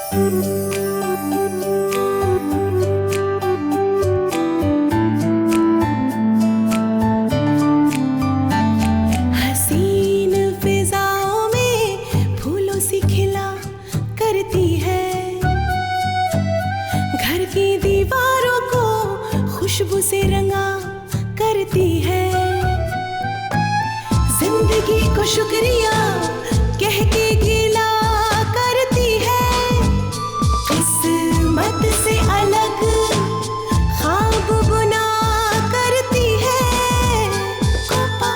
हसीन फिजाओं में फूलों सी खिला करती है, घर की दीवारों को खुशबू से रंगा करती है, जिंदगी को शुक्रिया कह के गिला करती है, किस्मत से अलग ख्वाब बुना करती है, कोपा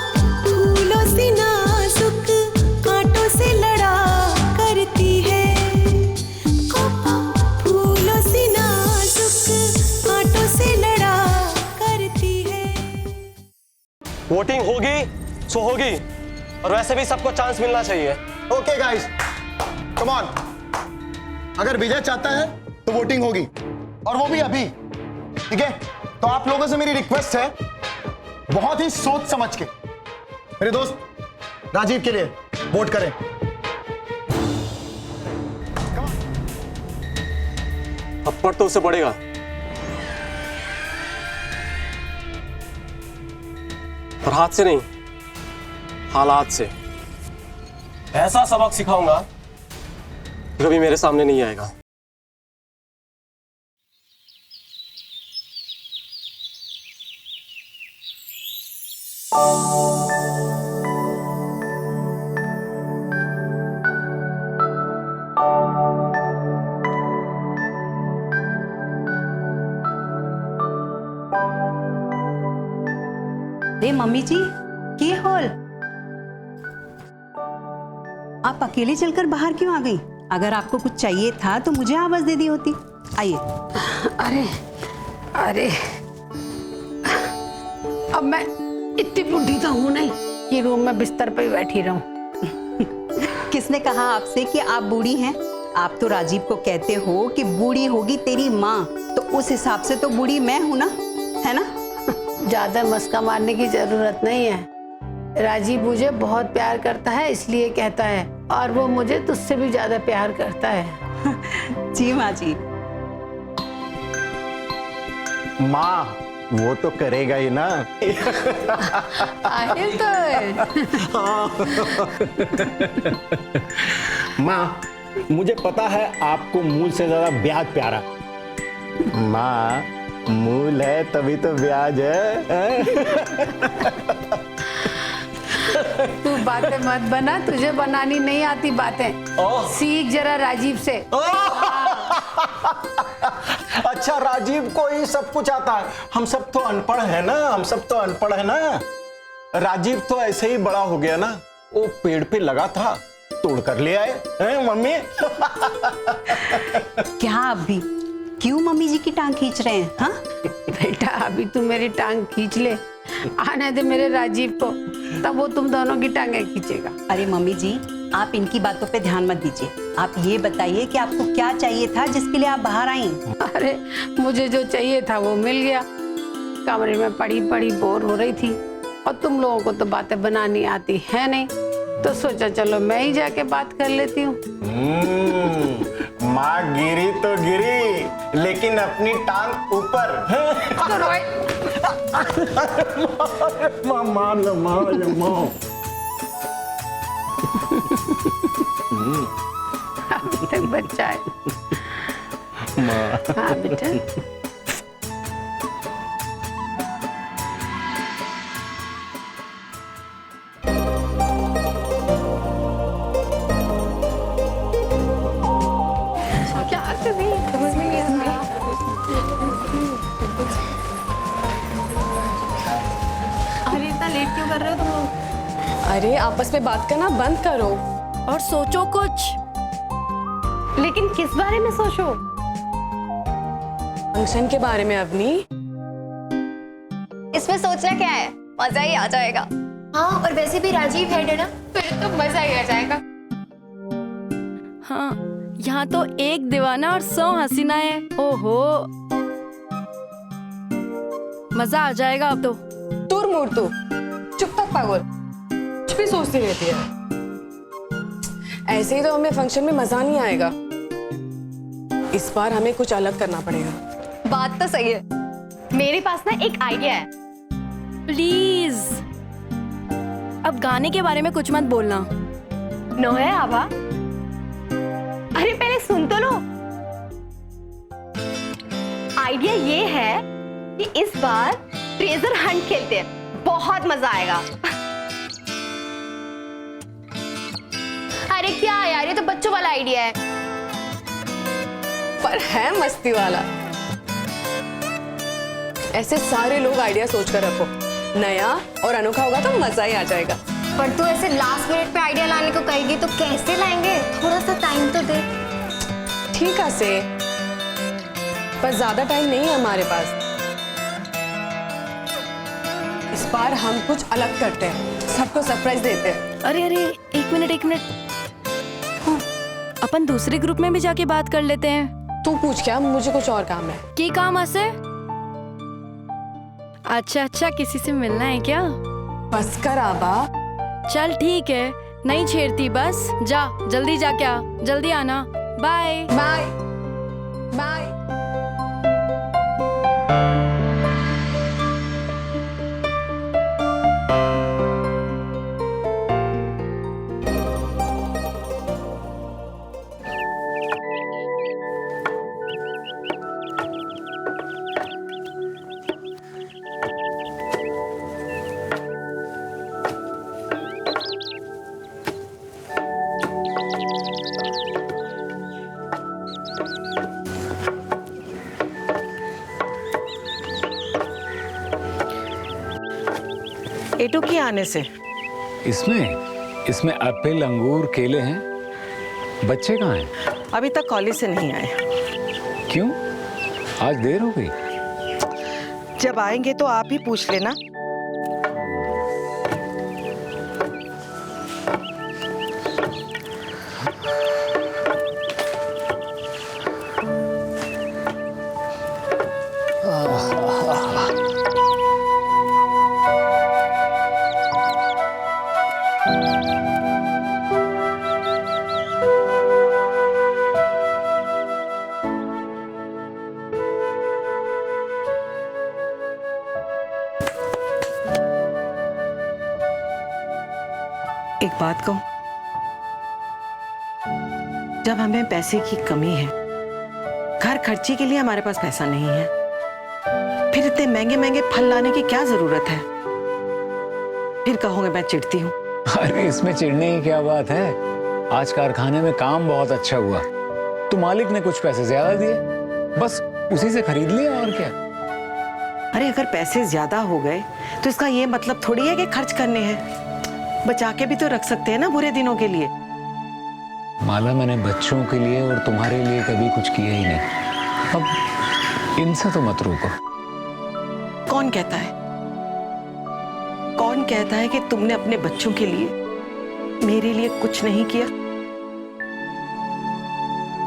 फूलों से नाजुक कांटों से लड़ा करती है, कोपा फूलों से नाजुक कांटों से लड़ा करती है। वोटिंग होगी सो होगी, और वैसे भी सबको चांस मिलना चाहिए। Okay guys, come on. अगर विजय चाहता है तो वोटिंग होगी, और वो भी अभी, ठीक है? तो आप लोगों से मेरी रिक्वेस्ट है, बहुत ही सोच समझ के मेरे दोस्त राजीव के लिए वोट करें। थप्पड़ तो उससे पड़ेगा, पर हाथ से नहीं, हालात से। ऐसा सबक सिखाऊंगा कि कभी मेरे सामने नहीं आएगा। अरे मम्मी जी, क्या हाल? आप अकेले चलकर बाहर क्यों आ गई? अगर आपको कुछ चाहिए था तो मुझे आवाज दे दी होती। आइए। अरे अरे, अब मैं इतनी बुढ़ी तो हूँ नहीं कि रूम में बिस्तर पे बैठी रहूं। किसने कहा आपसे कि आप बूढ़ी हैं? आप तो राजीव को कहते हो कि बूढ़ी होगी तेरी माँ, तो उस हिसाब से तो बूढ़ी मैं हूँ ना, है ना? ज्यादा मस्का मारने की जरूरत नहीं है। राजीव मुझे बहुत प्यार करता है इसलिए कहता है, और वो मुझे तुझसे भी ज्यादा प्यार करता है। जी माँ जी। माँ वो तो करेगा ही ना। आहे तो माँ, मुझे पता है आपको मूल से ज्यादा ब्याज प्यारा। माँ मूल है तभी तो ब्याज है। तू बातें मत बना, तुझे बनानी नहीं आती बातें। सीख जरा राजीव से। अच्छा, राजीव को ही सब कुछ आता है, हम सब तो अनपढ़ है ना, हम सब तो अनपढ़ है ना। राजीव तो ऐसे ही बड़ा हो गया ना, वो पेड़ पे लगा था, तोड़ कर ले आए हैं मम्मी। क्या आप भी क्यों मम्मी जी की टांग खींच रहे हैं? हाँ बेटा, अभी तू मेरी टांग खींच ले, आने दे मेरे राजीव को, तब वो तुम दोनों की टांगें खींचेगा। अरे मम्मी जी, आप इनकी बातों पे ध्यान मत दीजिए। आप ये बताइए कि आपको क्या चाहिए था जिसके लिए आप बाहर आई? अरे मुझे जो चाहिए था वो मिल गया। कमरे में पड़ी पड़ी बोर हो रही थी, और तुम लोगों को तो बातें बनानी आती है नहीं, तो सोचा चलो मैं ही जाके बात कर लेती हूँ। माँ गिरी तो गिरी, लेकिन अपनी टांग ऊपर। तो रोए। माँ अभी तक बच्चा है। हाँ बेटा। अरे इतना लेट क्यों कर रहे हो तुम लोग? अरे आपस में बात करना बंद करो और सोचो कुछ। लेकिन किस बारे में सोचो? फंक्शन के बारे में। अवनी, इसमें सोचना क्या है, मजा ही आ जाएगा। हाँ, और वैसे भी राजीव हेड है ना, फिर तो मजा ही आ जाएगा। हाँ, यहाँ तो एक दीवाना और 100 हसीना है। ओहो, मजा आ जाएगा अब तो। दूर मूर तू, चुप तक पागल, कुछ भी सोचती रहती है। ऐसे ही तो हमें फंक्शन में मजा नहीं आएगा। इस बार हमें कुछ अलग करना पड़ेगा। बात तो सही है। मेरे पास ना एक आइडिया है। प्लीज अब गाने के बारे में कुछ मत बोलना। नो है आभा। अरे पहले सुन तो लो। आइडिया ये है कि इस बार ट्रेजर हंट खेलते हैं, बहुत मजा आएगा। अरे क्या यार, ये तो बच्चों वाला आइडिया है। पर है मस्ती वाला। ऐसे सारे लोग आइडिया सोचकर रखो, नया और अनोखा होगा तो मजा ही आ जाएगा। पर तू ऐसे लास्ट मिनट पे आइडिया लाने को कहेगी तो कैसे लाएंगे? थोड़ा सा टाइम तो दे। ठीक है से, पर ज्यादा टाइम नहीं है हमारे पास। इस बार हम कुछ अलग करते हैं, सबको सरप्राइज देते हैं। अरे अरे एक मिनट। हाँ, अपन दूसरे ग्रुप में भी जाके बात कर लेते हैं। तू पूछ क्या, मुझे कुछ और काम है। की काम आसे? अच्छा किसी से मिलना है क्या? बस कर आबा। चल ठीक है, नहीं छेड़ती, बस जा, जल्दी जा, क्या जल्दी आना। Bye bye bye. एटू के आने से इसमें एप्पल, अंगूर, केले हैं। बच्चे कहाँ हैं? अभी तक कॉलेज से नहीं आए। क्यों? आज देर हो गई। जब आएंगे तो आप ही पूछ लेना। एक बात कहूं, जब हमें पैसे की कमी है, घर खर्ची के लिए हमारे पास पैसा नहीं है, फिर इतने महंगे महंगे फल लाने की क्या जरूरत है? फिर कहोगे मैं चिढ़ती हूँ। अरे इसमें चिढ़ने की क्या बात है? आज कारखाने में काम बहुत अच्छा हुआ, तो मालिक ने कुछ पैसे ज्यादा दिए, बस उसी से खरीद लिया, और क्या। अरे अगर पैसे ज्यादा हो गए तो इसका ये मतलब थोड़ी है कि खर्च करने हैं। बचा के भी तो रख सकते हैं ना बुरे दिनों के लिए। माला, मैंने बच्चों के लिए और तुम्हारे लिए कभी कुछ किया ही नहीं। अब इनसे तो मत रोको। कौन कहता है? कौन कहता है कि तुमने अपने बच्चों के लिए, मेरे लिए कुछ नहीं किया?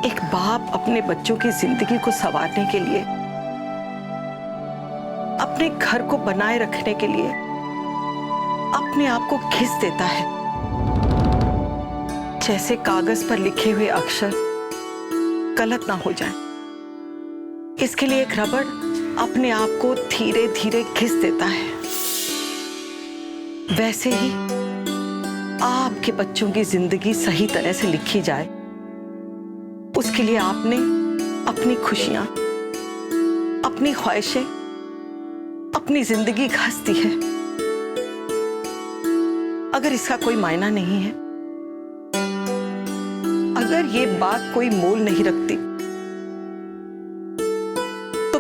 एक बाप अपने बच्चों की जिंदगी को संवारने के लिए, अपने घर को बनाए रखने के लिए अपने आप को घिस देता है, जैसे कागज पर लिखे हुए अक्षर गलत ना हो जाए। इसके लिए एक रबड़ अपने आप को धीरे धीरे घिस देता है। वैसे ही आपके बच्चों की जिंदगी सही तरह से लिखी जाए, उसके लिए आपने अपनी खुशियां, अपनी ख्वाहिशें, अपनी जिंदगी घस दी है। अगर इसका कोई मायना नहीं है, अगर ये बात कोई मोल नहीं रखती, तो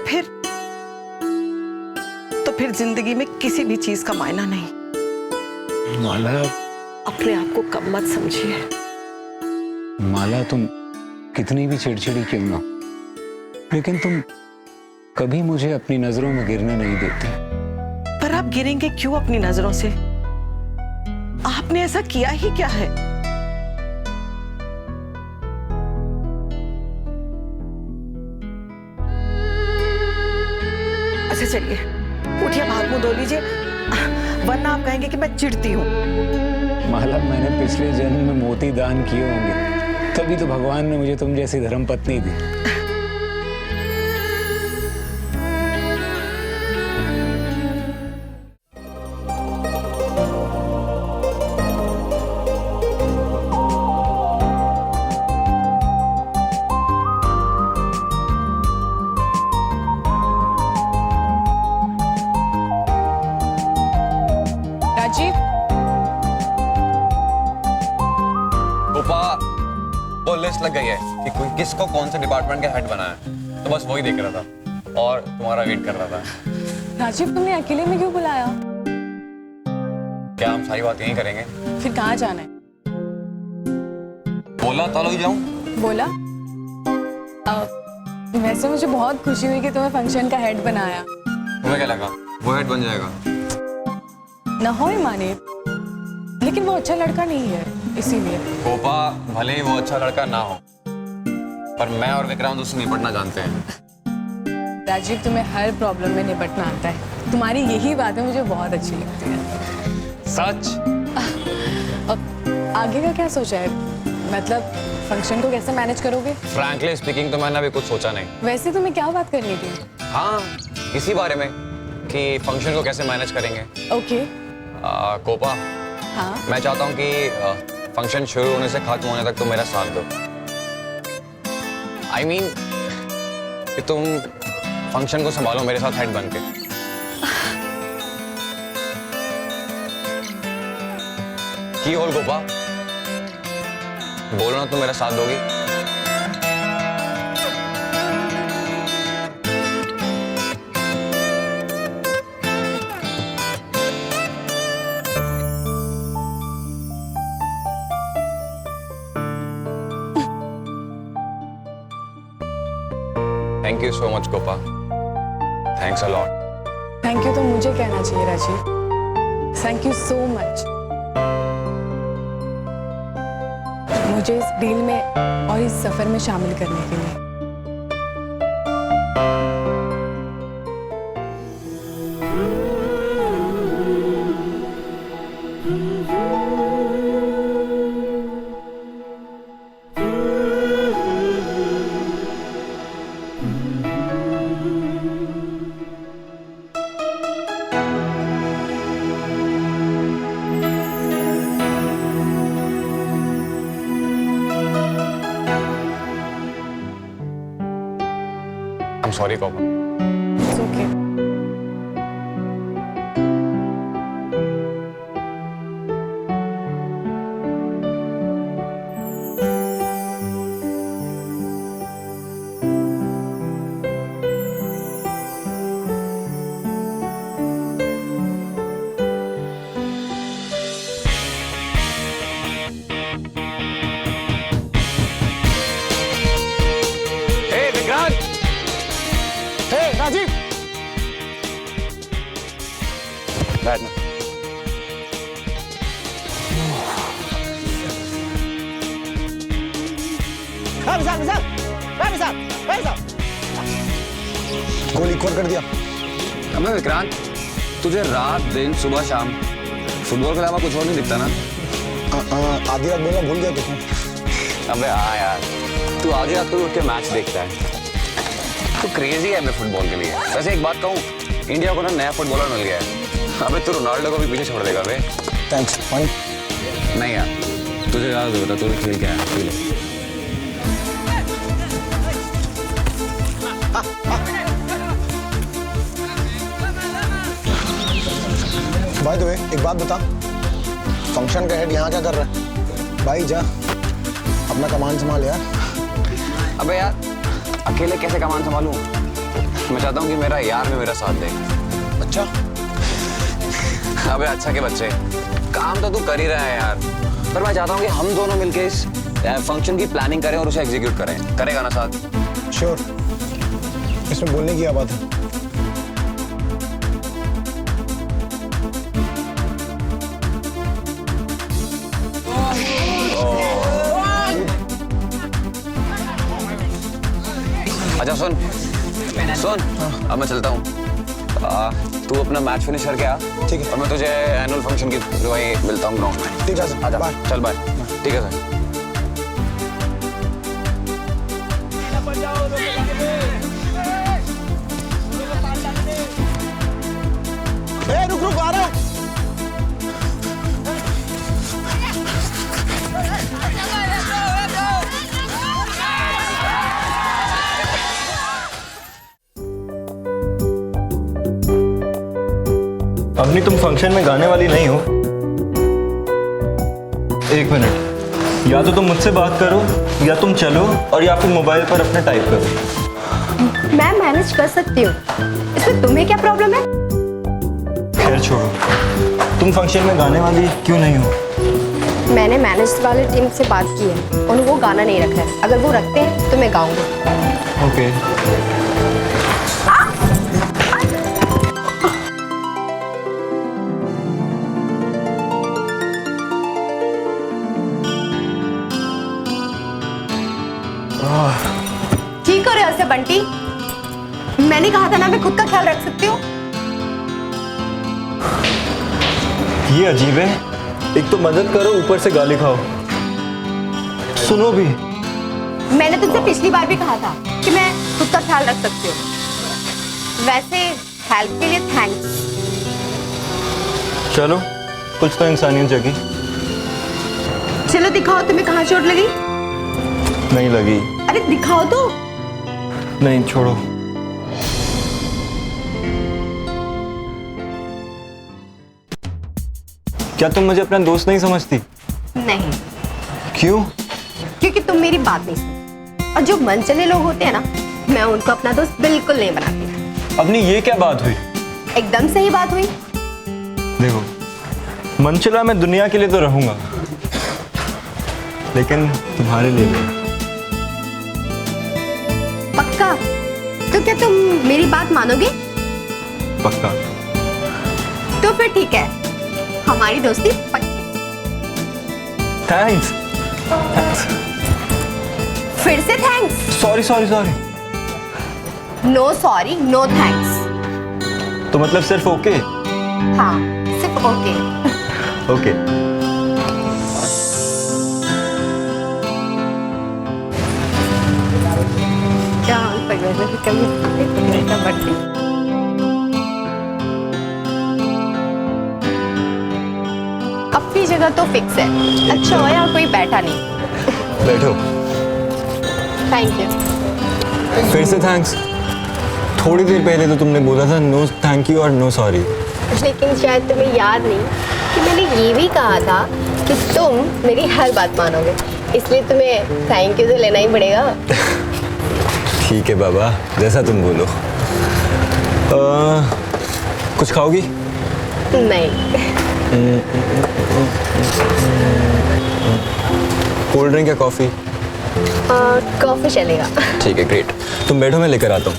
फिर जिंदगी में किसी भी चीज का मायना नहीं। माला, अपने आप को कम मत समझिए। माला, तुम कितनी भी चिड़चिड़ी क्यों ना, लेकिन तुम कभी मुझे अपनी नजरों में गिरने नहीं देती। पर आप गिरेंगे क्यों अपनी नजरों से? आपने ऐसा किया ही क्या है? अच्छा चलिए, उठिए, हाथ मुंह धो लीजिए, वरना आप कहेंगे कि मैं चिढ़ती हूँ। माला, मैंने पिछले जन्म में मोती दान किए होंगे, तभी तो भगवान ने मुझे तुम जैसी धर्मपत्नी दी। किसको कौन से डिपार्टमेंट का हेड बनाया है, तो बस वही देख रहा था और तुम्हारा वेट कर रहा था। राजीव, तुमने अकेले में क्यों बुलाया? क्या हम सारी बात यहीं करेंगे? फिर कहाँ जाना है? बोला तो ही जाऊं। बोला? वैसे मुझे बहुत खुशी हुई कि तुम्हें फंक्शन का हेड बनाया। तुम्हें क्या लगा वो हेड बन जाएगा? ना हो माने, लेकिन वो अच्छा लड़का नहीं है, इसीलिए। कोपा, भले ही वो अच्छा लड़का ना हो, पर मैं और विक्रांत उससे निपटना जानते हैं। राजीव, तुम्हें हर प्रॉब्लम में निपटना आता है। तुम्हारी यही बातें मुझे बहुत अच्छी लगती है। सच? अब आगे का क्या सोचा है? मतलब फंक्शन को कैसे मैनेज करोगे? फ्रैंकली स्पीकिंग तो मैंने अभी कुछ सोचा नहीं। वैसे तुम्हें क्या बात करनी थी? हाँ, इसी बारे में कि फंक्शन को कैसे मैनेज करेंगे। ओके। कोपा, हाँ? मैं चाहता हूँ कि फंक्शन शुरू होने से खत्म होने तक तुम मेरा साथ दो। I mean, कि तुम फंक्शन को संभालो मेरे साथ हेड बन के। की होल गोपा, बोलो ना तुम मेरा साथ दोगी? Thank you so much Gopa, thanks a lot. Thank you तो मुझे कहना चाहिए Rajiv. Thank you so much मुझे इस डील में और इस सफर में शामिल करने के लिए। I'm sorry, Kopa. It's okay. Hey, Vikrant! Rajiv, बैठना। गोली खोर कर दिया। अबे विक्रांत, तुझे रात दिन सुबह शाम फुटबॉल के अलावा कुछ और नहीं दिखता ना? आधी रात बोलना भूल गया तुम। अबे हाँ यार, तू आधी रात को उठ के मैच देखता है। तू क्रेजी है मैं फुटबॉल के लिए। वैसे एक बात कहूँ, इंडिया को ना नया फुटबॉलर मिल गया है। अबे तू रोनाल्डो को भी पीछे छोड़ देगा बे। थैंक्स। पानी? नहीं यार, तुझे याद होता तू खेल के आया, पी ले। भाई तो एक बात बता, फंक्शन का हेड यहाँ क्या कर रहा है? भाई जा अपना कमान संभाल यार। अबे यार, अकेले कैसे कमान संभालूं? मैं चाहता हूँ कि मेरा यार में मेरा साथ दे। अच्छा? अबे अच्छा के बच्चे, काम तो तू कर ही रहा है यार, पर मैं चाहता हूँ कि हम दोनों मिलके इस फंक्शन की प्लानिंग करें और उसे एग्जीक्यूट करें। करेगा ना साथ? श्योर। इसमें बोलने की क्या बात है? अच्छा सुन, अब मैं चलता हूँ। तू अपना मैच फिनिश करके आ। ठीक है। और मैं तुझे एनुअल फंक्शन की वही मिलता हूँ ग्राउंड में। ठीक है सर, आजा, बाय। चल बाय। ठीक है सर। रुक आ रहा हूँ। अवनी, तुम फंक्शन में गाने वाली नहीं हो। एक मिनट, या तो तुम मुझसे बात करो, या तुम चलो, और या फिर मोबाइल पर अपने टाइप करो। मैं मैनेज कर सकती हूँ, इसमें तुम्हें क्या प्रॉब्लम है? खैर छोड़ो, तुम फंक्शन में गाने वाली क्यों नहीं हो? मैंने मैनेज वाले टीम से बात की है और वो गाना नहीं रखा है। अगर वो रखते हैं तो मैं गाऊंगी। ओके। ठीक हो रहे हो ऐसे बंटी? मैंने कहा था ना मैं खुद का ख्याल रख सकती हूँ। ये अजीब है, एक तो मदद करो, ऊपर से गाली खाओ। सुनो भी। मैंने तुमसे पिछली बार भी कहा था कि मैं खुद का ख्याल रख सकती हूँ। वैसे हेल्प के लिए थैंक्स। चलो, कुछ तो इंसानियत जगी। चलो दिखाओ तुम्हें कहाँ चोट लगी। नहीं लगी। अरे दिखाओ तो। नहीं, छोड़ो। क्या तुम मुझे अपना दोस्त नहीं समझती? नहीं। क्यों? क्योंकि तुम मेरी बात नहीं सुनते, और जो मनचले लोग होते हैं ना, मैं उनको अपना दोस्त बिल्कुल नहीं बनाती। अपनी ये क्या बात हुई? एकदम सही बात हुई। देखो, मनचला मैं दुनिया के लिए तो रहूंगा, लेकिन तुम्हारे लिए नहीं। पक्का? तो क्या तुम मेरी बात मानोगे? पक्का। तो फिर ठीक है, हमारी दोस्ती पक्की। थैंक्स। फिर से thanks. Sorry sorry sorry. No sorry, no thanks. तो मतलब सिर्फ ओके? हाँ, सिर्फ ओके। ओके। क्या कभी अपनी जगह तो फिक्स है। अच्छा हो यार कोई बैठा नहीं। बैठो। Thank you. फिर से थैंक्स। थोड़ी देर पहले तो तुमने बोला था नो थैंक यू और नो सॉरी। लेकिन शायद तुम्हें याद नहीं कि मैंने ये भी कहा था कि तुम मेरी हर बात मानोगे, इसलिए तुम्हें थैंक यू तो लेना ही पड़ेगा। ठीक है बाबा, जैसा तुम बोलो। कुछ खाओगी? नहीं। कोल्ड ड्रिंक या कॉफी? कॉफी चलेगा। ठीक है, ग्रेट। तुम बैठो, मैं लेकर आता हूँ।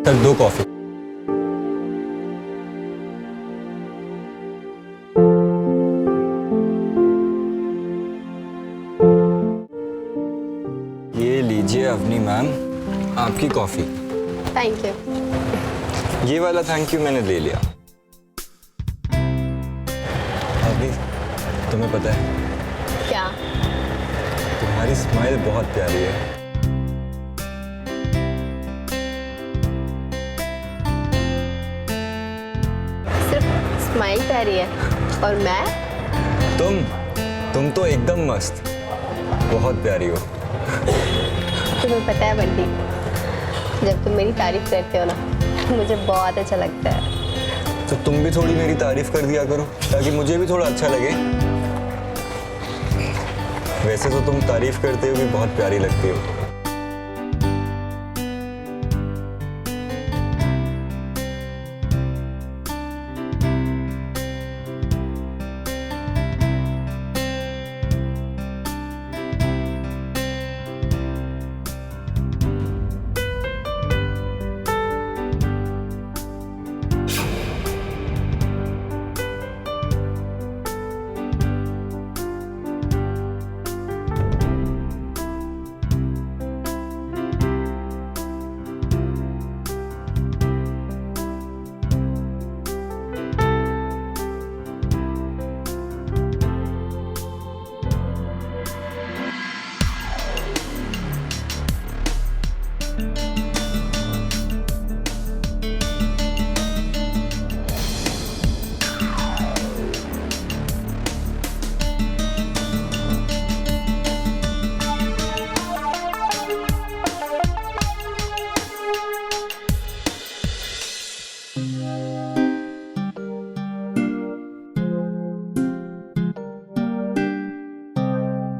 Sir, 2 coffee. ये लीजिए अवनी मैम, आपकी कॉफी। Thank you. ये वाला थैंक यू मैंने ले लिया। अवनी, तुम्हें पता है क्या? तुम्हारी स्माइल बहुत प्यारी है। सिर्फ स्माइल प्यारी है और मैं? तुम तो एकदम मस्त, बहुत प्यारी हो। तुम्हें पता है बंटी, जब तुम मेरी तारीफ करते हो ना, मुझे बहुत अच्छा लगता है। तो तुम भी थोड़ी मेरी तारीफ कर दिया करो, ताकि मुझे भी थोड़ा अच्छा लगे। वैसे तो तुम तारीफ करते हुए बहुत प्यारी लगती हो।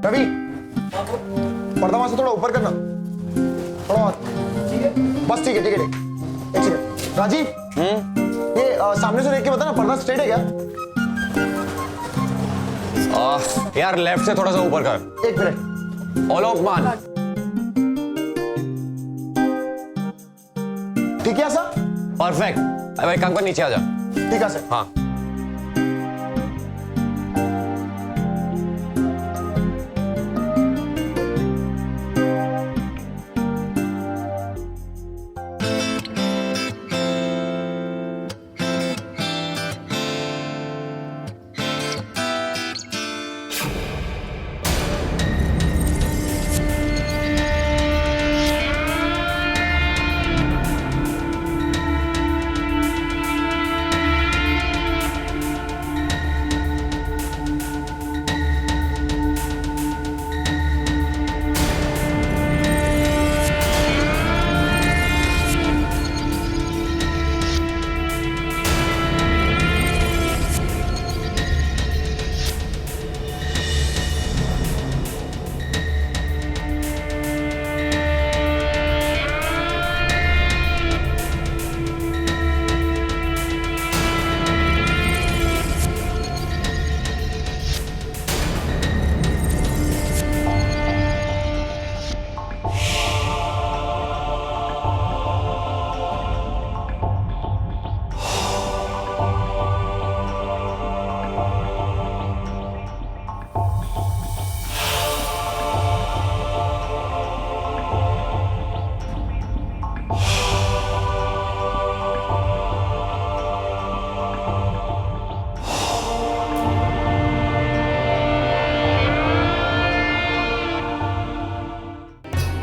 रवि, पर्दा वहां से थोड़ा ऊपर करना, थोड़ा और। बस ठीक है ठीक है ठीक। एक सेकंड राजीव, ये सामने से देख के बता ना, पर्दा स्ट्रेट है क्या? यार लेफ्ट से थोड़ा सा ऊपर कर। एक मिनट। ओलोकमान, ठीक है सर? परफेक्ट। अब एक काम कर, नीचे आ जा। ठीक है सर। हाँ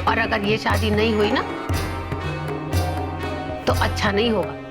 और अगर ये शादी नहीं हुई ना तो अच्छा नहीं होगा।